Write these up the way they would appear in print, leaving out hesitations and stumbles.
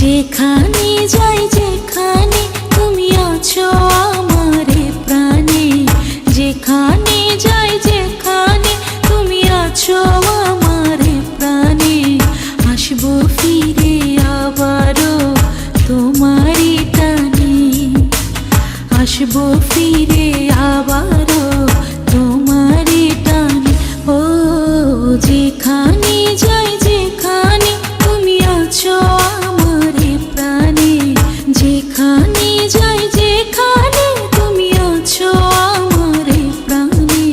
যেখানে যাই যেখানে তুমি আছো আমারে প্রাণে, যেখানে যাই যেখানে তুমি আছো আমারে প্রাণে। আসবো ফিরে আবারও তোমারই টানে, আসবো ফিরে আবারও তোমারই টানে। ও যেখানে যাই যেখানে তুমি আছো আমারে প্রাণে, যেখানে যাই যেখানে তুমি আছো আমারে প্রাণে।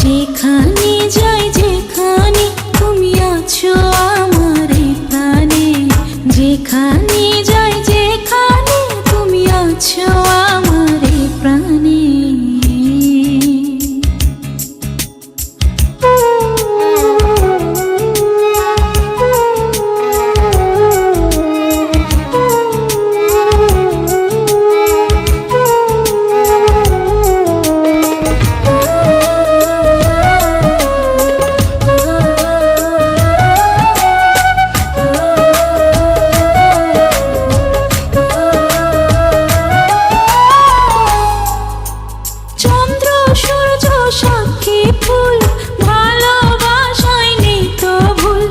যেখানে যাই যেখানে তুমি আছো আমারে প্রাণে, যেখানে যাই যেখানে তুমি আছো আমারে প্রাণে। সাক্ষী ফুল ভালোবাসায় নেই তো ভুল,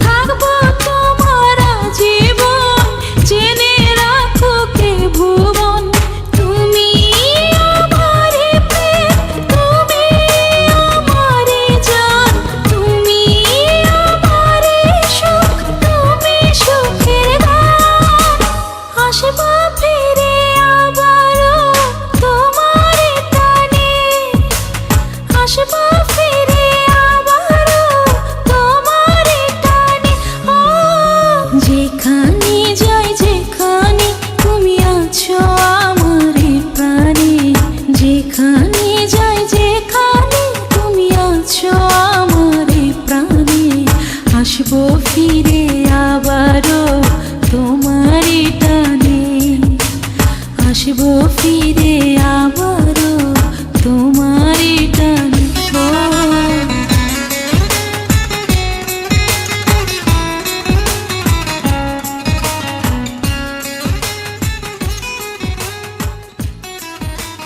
থাকবো তোমার জীবন জেনে রাখো কে ভুবন। তুমি আমারে প্রেম, তুমি আমারে জান, তুমি আমারে সুখ, তুমি সুখের গান। আসবো ফিরে আবারও তোমারে টানে, আসবো ফিরে আবারও তোমারই টানে। ও যেখানে যাই যেখানে তুমি আছো আমারে প্রাণে, যেখানে যাই যেখানে তুমি আছো আমারে প্রাণে। আসবো ফিরে আবারও তোমারই টানে, আসবো ফিরে আবারও তোমারই টানে।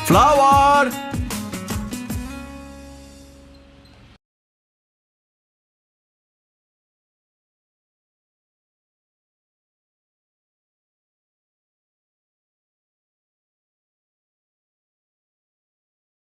Flower